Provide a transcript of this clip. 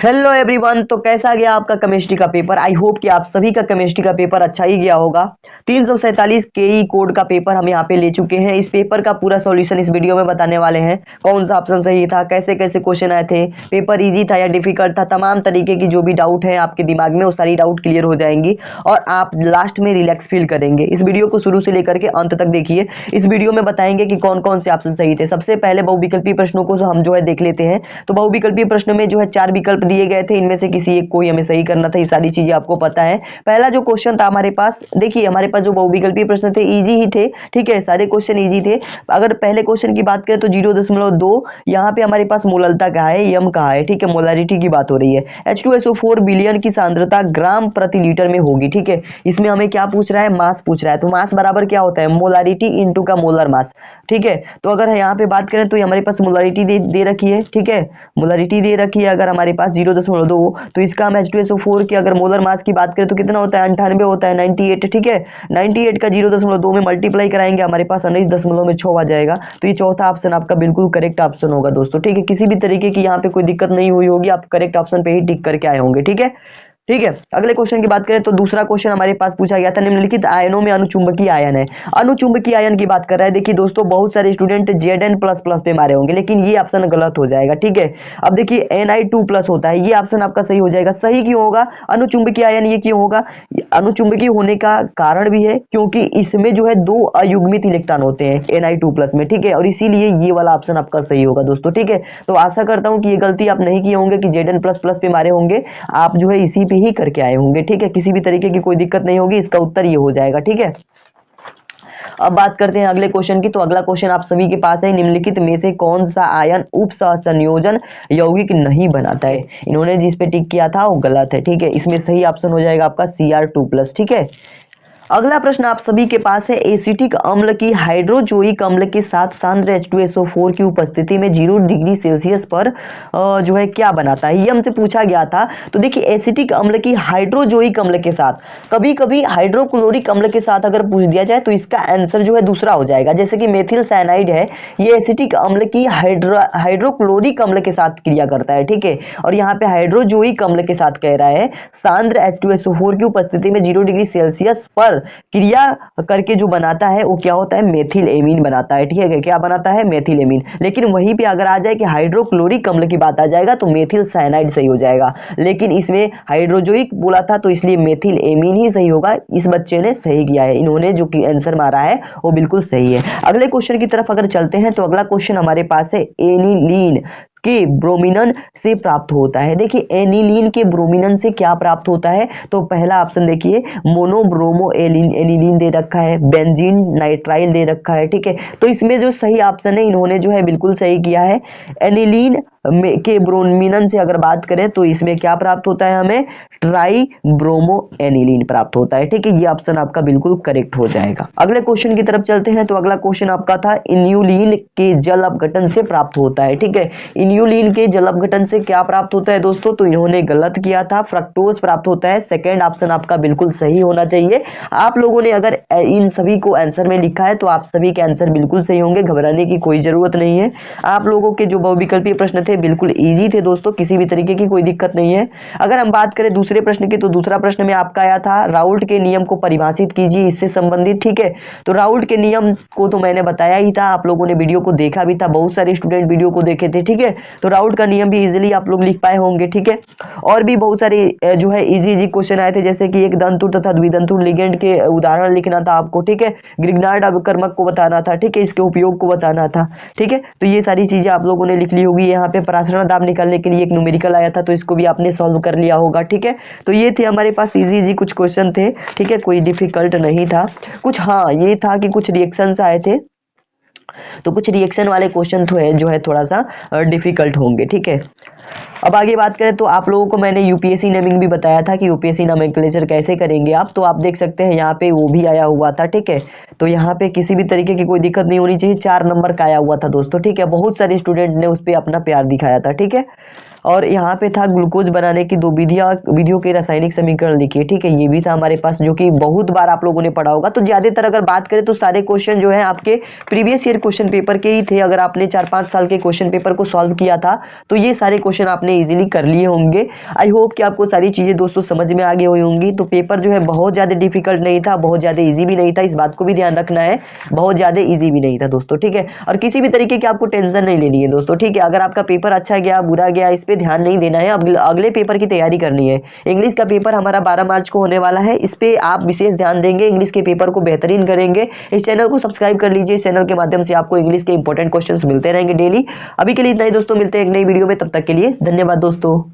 Hello everyone. तो कैसा गया आपका केमिस्ट्री का पेपर? आई होप कि आप सभी का केमिस्ट्री का पेपर अच्छा ही गया होगा। 347 केई कोड का पेपर हम यहाँ पे ले चुके हैं। इस पेपर का पूरा सॉल्यूशन इस वीडियो में बताने वाले हैं। कौन सा ऑप्शन सही था, कैसे कैसे क्वेश्चन आए थे, पेपर इजी था या डिफिकल्ट था, तमाम तरीके की जो भी डाउट है आपके दिमाग में वो सारी डाउट क्लियर हो जाएंगी और आप लास्ट में रिलैक्स फील करेंगे। इस वीडियो को शुरू से लेकर के अंत तक देखिए। इस वीडियो में बताएंगे कि कौन कौन से ऑप्शन सही थे। सबसे पहले बहुविकल्पी प्रश्नों को हम जो है देख लेते हैं। तो बहुविकल्पी प्रश्न में जो है 4 विकल्प दिए गए थे, इनमें से किसी एक को ही हमें सही करना था। ये सारी चीजें आपको पता है। पहला जो क्वेश्चन था हमारे पास, देखिए हमारे पास जो बहुविकल्पी प्रश्न थे इजी ही थे, ठीक है, सारे क्वेश्चन इजी थे। अगर पहले क्वेश्चन की बात करें तो 0.2 यहाँ पे हमारे पास मोललता कहा है, यम कहा है, ठीक है, मोलारिटी की बात हो रही है। H2SO4 बिलियन की सांद्रता ग्राम प्रति लीटर में होगी, ठीक है। इसमें हमें क्या पूछ रहा है? मास पूछ रहा है। तो मास बराबर क्या होता है? मोलारिटी इंटू का मोलर मास, ठीक है। तो अगर यहाँ पे बात करें तो हमारे पास मोलारिटी दे रखी है, ठीक है, मोलारिटी दे रखी है अगर हमारे पास 0.2, तो इसका हम H2SO4 की अगर मोलर मास की बात करें तो कितना होता है? 98 होता है, 98, ठीक है। 98 का 0.2 में मल्टीप्लाई कराएंगे, हमारे पास 19.6 आ जाएगा। तो ये चौथा ऑप्शन आपका बिल्कुल करेक्ट ऑप्शन होगा दोस्तों, ठीक है। किसी भी तरीके की यहाँ पे कोई दिक्कत नहीं हुई होगी, आप करेक्ट ऑप्शन पे ही टिक करके आए होंगे, ठीक है। ठीक है, अगले क्वेश्चन की बात करें तो दूसरा क्वेश्चन हमारे पास पूछा गया था, निम्नलिखित आयनों में अनुचुंबकीय आयन है। अनुचुंबकीय आयन की बात कर रहा है। देखिए दोस्तों, बहुत सारे स्टूडेंट Zn++ पे मारे होंगे, लेकिन ये ऑप्शन गलत हो जाएगा, ठीक है। अब देखिए Ni2+ होता है, ये ऑप्शन आपका सही हो जाएगा। सही क्यों होगा? अनुचुंबकीय आयन ये क्यों होगा? अनुचुंबकीय होने का कारण भी है क्योंकि इसमें जो है 2 अयुग्मित इलेक्ट्रॉन होते हैं Ni2+ में, ठीक है, और इसीलिए ये वाला ऑप्शन आपका सही होगा दोस्तों, ठीक है। तो आशा करता हूं कि ये गलती आप नहीं किए होंगे कि Zn++ पे मारे होंगे, आप जो है इसी पे ही करके आए होंगे, ठीक है। किसी भी तरीके की कोई दिक्कत नहीं होगी, इसका उत्तर ये हो जाएगा, ठीक है। अब बात करते हैं अगले क्वेश्चन की। तो अगला क्वेश्चन आप सभी के पास है, निम्नलिखित में से कौन सा आयन उप सहसंयोजन यौगिक नहीं बनाता है? इन्होंने जिस पे टिक किया था वो गलत है, ठीक है। इसमें सही ऑप्शन हो जाएगा आपका Cr2+, ठीक है। अगला प्रश्न आप सभी के पास है, एसिटिक अम्ल की हाइड्रोजोइक अम्ल के साथ सांद्र H2SO4 की उपस्थिति में 0 डिग्री सेल्सियस पर जो है क्या बनाता है? ये हमसे पूछा गया था। तो देखिए एसिटिक अम्ल की हाइड्रोजोइक अम्ल के साथ, कभी कभी हाइड्रोक्लोरिक अम्ल के साथ अगर पूछ दिया जाए तो इसका आंसर जो है दूसरा हो जाएगा। जैसे कि मेथिल साइनाइड है, ये एसिटिक अम्ल की हाइड्रोक्लोरिक अम्ल के साथ क्रिया करता है, ठीक है। और यहाँ पे हाइड्रोजोइक अम्ल के साथ कह रहा है सांद्र H2SO4 की उपस्थिति में 0 डिग्री सेल्सियस पर क्रिया करके जो बनाता है वो क्या होता है? मेथिल एमीन बनाता है, ठीक है। क्या बनाता है? Methyl amine. लेकिन वहीं पे अगर आ जाए कि हाइड्रोक्लोरिक अम्ल की बात आ जाएगा तो मेथिल साइनाइड सही हो जाएगा, लेकिन इसमें हाइड्रोजोइक बोला था तो इसलिए मेथिल एमीन ही सही होगा। इस बच्चे ने सही किया है, इन्होंने जो कि आंसर मारा है वो बिल्कुल सही है। अगले क्वेश्चन की तरफ अगर चलते हैं तो अगला क्वेश्चन हमारे पास है, एनिलीन के ब्रोमिनन से प्राप्त होता है। देखिए एनिलीन के ब्रोमिनन से क्या प्राप्त होता है? तो पहला ऑप्शन देखिए, मोनोब्रोमो एनिलीन दे रखा है, बेंजीन नाइट्राइल दे रखा है, ठीक है। तो इसमें जो सही ऑप्शन है इन्होंने जो है बिल्कुल सही किया है। एनिलीन के ब्रोमिनन से अगर बात करें तो इसमें क्या प्राप्त होता है? हमें ट्राई ब्रोमो एनिलीन प्राप्त होता है, ठीक है। ये ऑप्शन आपका बिल्कुल करेक्ट हो जाएगा। अगले क्वेश्चन की तरफ चलते हैं। तो अगला क्वेश्चन आपका था, इन्यूलिन के जल अपघटन से प्राप्त होता है, ठीक है। इन्यूलिन के जल अपघटन से क्या प्राप्त होता है दोस्तों? तो इन्होंने गलत किया था, फ्रक्टोज प्राप्त होता है। सेकेंड ऑप्शन आपका बिल्कुल सही होना चाहिए। आप लोगों ने अगर इन सभी को आंसर में लिखा है तो आप सभी के आंसर बिल्कुल सही होंगे, घबराने की कोई जरूरत नहीं है। आप लोगों के जो बहुविकल्पीय प्रश्न थे बिल्कुल इजी थे दोस्तों, किसी भी तरीके की कोई दिक्कत नहीं है। अगर हम बात करें दूसरे प्रश्न की, तो दूसरा प्रश्न में आपका आया था, राउल्ट के नियम को परिभाषित कीजिए इससे संबंधित, ठीक है। तो राउल्ट के नियम को तो मैंने बताया ही था, आप लोगों ने वीडियो को देखा भी था, बहुत सारे स्टूडेंट वीडियो को देखे थे, ठीक है। तो राउल्ट का नियम भी इजीली आप लोग लिख पाए होंगे, ठीक है। और भी बहुत सारे जो है इजी क्वेश्चन आए थे, जैसे कि एक दंतु तथा द्विदंतु लिगेंड के उदाहरण लिखना था आपको, ठीक है। ग्रिग्नार्ड अभिकर्मक को बताना था, ठीक है, इसके उपयोग को बताना था, ठीक है। तो ये सारी चीजें आप लोगों ने लिख ली होगी। यहाँ पे परासरण दाब निकालने के लिए एक न्यूमेरिकल आया था, तो इसको भी आपने सॉल्व कर लिया होगा, ठीक है। तो ये थे हमारे पास इजी कुछ क्वेश्चन थे, ठीक है, कोई डिफिकल्ट नहीं था कुछ। हाँ ये था कि कुछ रिएक्शंस आए थे, तो कुछ रिएक्शन वाले क्वेश्चन तो है जो है थोड़ा सा डिफिकल्ट होंगे, ठीक है। अब आगे बात करें तो आप लोगों को मैंने यूपीएससी नेमिंग भी बताया था कि यूपीएससी नोमेनक्लेचर कैसे करेंगे आप, तो आप देख सकते हैं यहाँ पे वो भी आया हुआ था, ठीक है। तो यहाँ पे किसी भी तरीके की कोई दिक्कत नहीं होनी चाहिए। 4 नंबर का आया हुआ था दोस्तों, ठीक है। बहुत सारे स्टूडेंट ने उस पर अपना प्यार दिखाया था, ठीक है। और यहाँ पे था ग्लूकोज बनाने की 2 विधियों के रासायनिक समीकरण लिखिए, ठीक है, ये भी था हमारे पास, जो कि बहुत बार आप लोगों ने पढ़ा होगा। तो ज्यादातर अगर बात करें तो सारे क्वेश्चन जो है आपके प्रीवियस ईयर क्वेश्चन पेपर के ही थे। अगर आपने 4-5 साल के क्वेश्चन पेपर को सॉल्व किया था तो ये सारे क्वेश्चन आपने इजीली कर लिए होंगे। आई होप कि आपको सारी चीजें दोस्तों समझ में आ गई हुई होंगी। तो पेपर जो है बहुत ज्यादा डिफिकल्ट नहीं था, बहुत ज्यादा इजी भी नहीं था, इस बात को भी ध्यान रखना है, बहुत ज्यादा इजी भी नहीं था दोस्तों, ठीक है। और किसी भी तरीके की आपको टेंशन नहीं लेनी है दोस्तों, ठीक है। अगर आपका पेपर अच्छा गया बुरा गया इस पे ध्यान नहीं देना है, अगले पेपर की तैयारी करनी है। इंग्लिश का पेपर हमारा 12 मार्च को होने वाला है, इस पे आप विशेष ध्यान देंगे, इंग्लिश के पेपर को बेहतरीन करेंगे। इस चैनल को सब्सक्राइब कर लीजिए, इस चैनल के माध्यम से आपको इंग्लिश के इंपॉर्टेंट क्वेश्चंस मिलते रहेंगे डेली। अभी के लिए इतना ही दोस्तों, मिलते हैं एक नई वीडियो में, तब तक के लिए धन्यवाद दोस्तों।